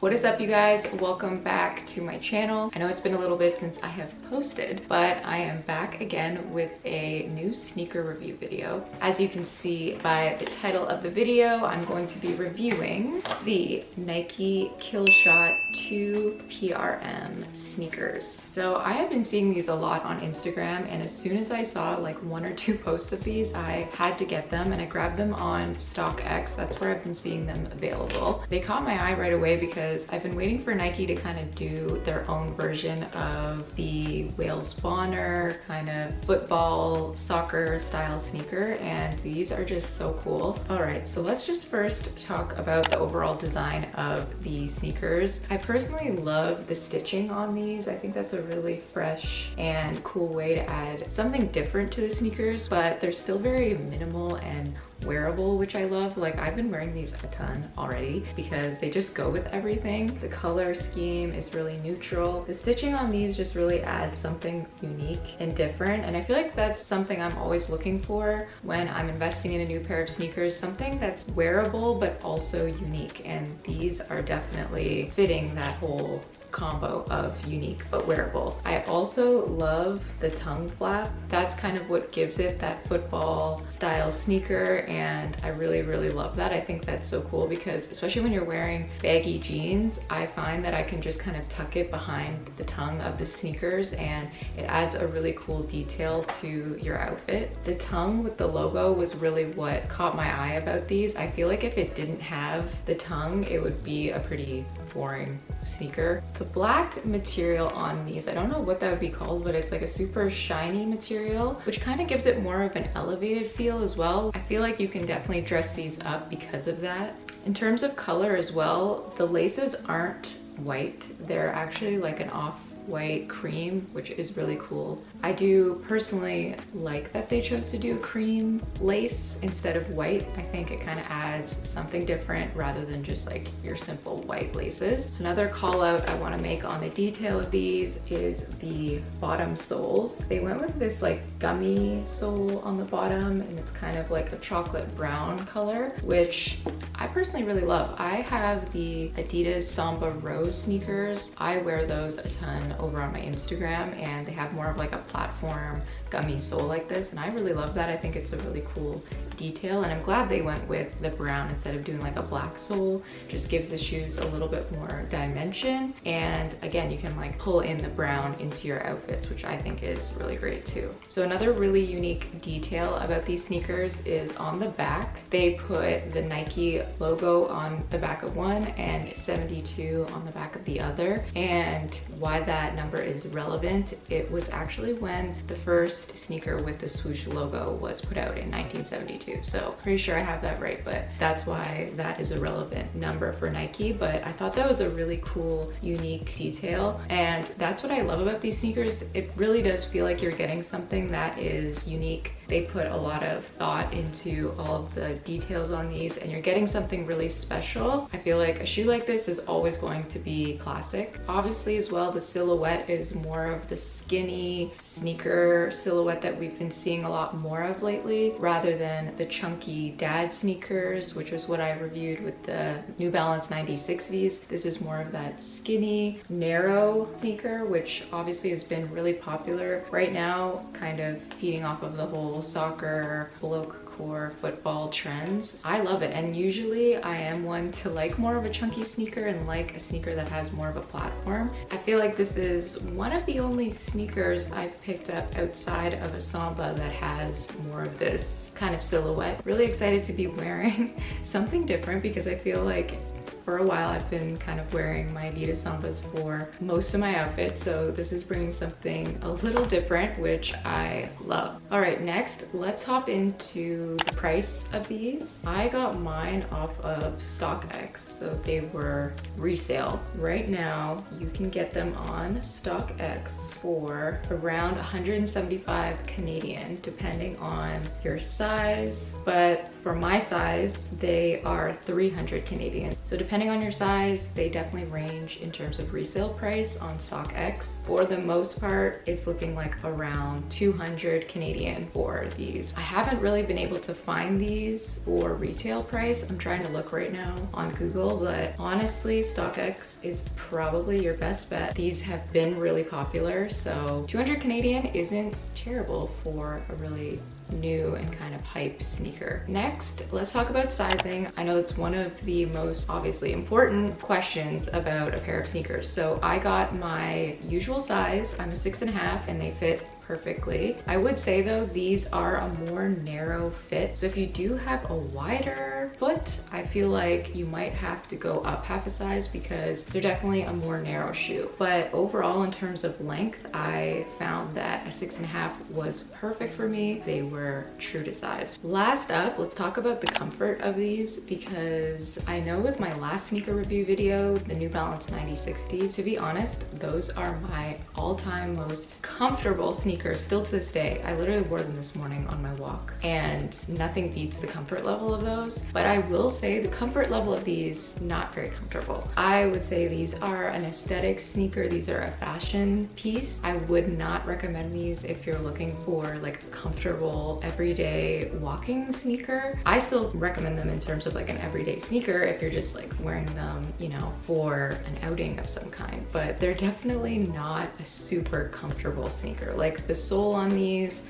What is up, you guys? Welcome back to my channel. I know it's been a little bit since I have posted, but I am back again with a new sneaker review video. As you can see by the title of the video, I'm going to be reviewing the Nike Killshot 2 PRM sneakers. So I have been seeing these a lot on Instagram, and as soon as I saw like one or two posts of these, I had to get them, and I grabbed them on StockX. That's where I've been seeing them available. They caught my eye right away because I've been waiting for Nike to kind of do their own version of the whale spawner kind of football soccer style sneaker, and these are just so cool. All right, so let's just first talk about the overall design of the sneakers. I personally love the stitching on these. I think that's a really fresh and cool way to add something different to the sneakers, but they're still very minimal and wearable, which I love. Like, I've been wearing these a ton already because they just go with everything. The color scheme is really neutral. The stitching on these just really adds something unique and different, and I feel like that's something I'm always looking for when I'm investing in a new pair of sneakers, something that's wearable but also unique, and these are definitely fitting that whole combo of unique but wearable. I also love the tongue flap. That's kind of what gives it that football style sneaker, and I really love that. I think that's so cool because especially when you're wearing baggy jeans, I find that I can just kind of tuck it behind the tongue of the sneakers, and it adds a really cool detail to your outfit. The tongue with the logo was really what caught my eye about these. I feel like if it didn't have the tongue, it would be a pretty boring sneaker. The black material on these, I don't know what that would be called, but it's like a super shiny material, which kind of gives it more of an elevated feel as well. I feel like you can definitely dress these up because of that. In terms of color as well, the laces aren't white. They're actually like an off-white cream, which is really cool. I do personally like that they chose to do cream lace instead of white. I think it kind of adds something different rather than just like your simple white laces. Another call out I want to make on the detail of these is the bottom soles. They went with this like gummy sole on the bottom, and it's kind of like a chocolate brown color, which I personally really love. I have the Adidas Samba Rose sneakers. I wear those a ton over on my Instagram, and they have more of like a platform gummy sole like this, and I really love that. I think it's a really cool detail, and I'm glad they went with the brown instead of doing like a black sole. Just gives the shoes a little bit more dimension, and again, you can like pull in the brown into your outfits, which I think is really great too. So another really unique detail about these sneakers is on the back, they put the Nike logo on the back of one and 72 on the back of the other. And why that number is relevant, it was actually when the first sneaker with the swoosh logo was put out in 1972. So pretty sure I have that right, but that's why that is a relevant number for Nike. But I thought that was a really cool, unique detail, and that's what I love about these sneakers. It really does feel like you're getting something that is unique. They put a lot of thought into all of the details on these, and you're getting something really special. I feel like a shoe like this is always going to be classic. Obviously as well, the silhouette is more of the skinny sneaker silhouette that we've been seeing a lot more of lately, rather than the chunky dad sneakers, which is what I reviewed with the New Balance 9060s. This is more of that skinny, narrow sneaker, which obviously has been really popular right now, kind of feeding off of the whole soccer, bloke core football trends. I love it, and usually I am one to like more of a chunky sneaker and like a sneaker that has more of a platform. I feel like this is one of the only sneakers I've picked up outside of a Samba that has more of this kind of silhouette. Really excited to be wearing something different because I feel like for a while I've been kind of wearing my Adidas Sambas for most of my outfits, so this is bringing something a little different, which I love. All right, next let's hop into the price of these. I got mine off of StockX, so they were resale. Right now you can get them on StockX for around 175 Canadian, depending on your size, but for my size they are 300 Canadian. So depending depending on your size, they definitely range in terms of resale price on StockX. For the most part, it's looking like around 200 Canadian for these. I haven't really been able to find these for retail price. I'm trying to look right now on Google, but honestly, StockX is probably your best bet. These have been really popular, so 200 Canadian isn't terrible for a really new and kind of hype sneaker. Next, let's talk about sizing. I know it's one of the most obviously important questions about a pair of sneakers. So I got my usual size. I'm a 6.5 and they fit perfectly. I would say though, these are a more narrow fit. So if you do have a wider foot, I feel like you might have to go up half a size because they're definitely a more narrow shoe. But overall, in terms of length, I found that a 6.5 was perfect for me. They were true to size. Last up, let's talk about the comfort of these, because I know with my last sneaker review video, the New Balance 9060s, to be honest, those are my all-time most comfortable sneakers still to this day. I literally wore them this morning on my walk and nothing beats the comfort level of those. But I will say the comfort level of these, not very comfortable. I would say these are an aesthetic sneaker. These are a fashion piece. I would not recommend these if you're looking for like a comfortable everyday walking sneaker. I still recommend them in terms of like an everyday sneaker if you're just like wearing them, you know, for an outing of some kind, but they're definitely not a super comfortable sneaker. Like the sole on these,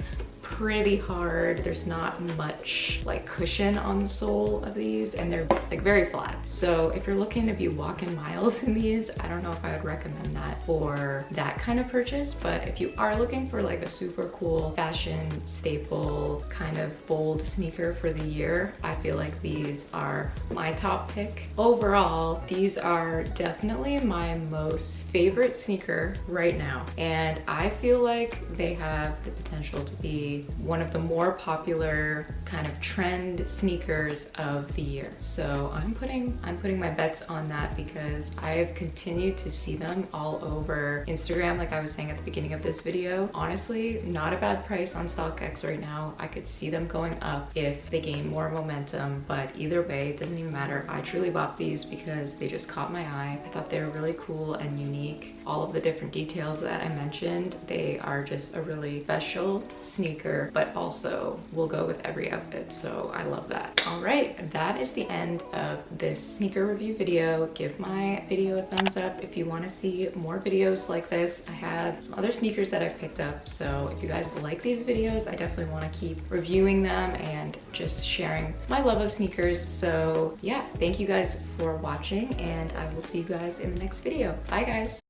pretty hard. There's not much like cushion on the sole of these, and they're like very flat. So if you're looking to be walking miles in these, I don't know if I would recommend that for that kind of purchase. But if you are looking for like a super cool fashion staple kind of bold sneaker for the year, I feel like these are my top pick. Overall, these are definitely my most favorite sneaker right now, and I feel like they have the potential to be one of the more popular kind of trend sneakers of the year. So I'm putting my bets on that because I've continued to see them all over Instagram, like I was saying at the beginning of this video. Honestly, not a bad price on StockX right now. I could see them going up if they gain more momentum, but either way, it doesn't even matter. I truly bought these because they just caught my eye. I thought they were really cool and unique. All of the different details that I mentioned, they are just a really special sneaker, but also will go with every outfit. So I love that. All right, that is the end of this sneaker review video. Give my video a thumbs up if you want to see more videos like this. I have some other sneakers that I've picked up. So if you guys like these videos, I definitely want to keep reviewing them and just sharing my love of sneakers. So yeah, thank you guys for watching, and I will see you guys in the next video. Bye guys.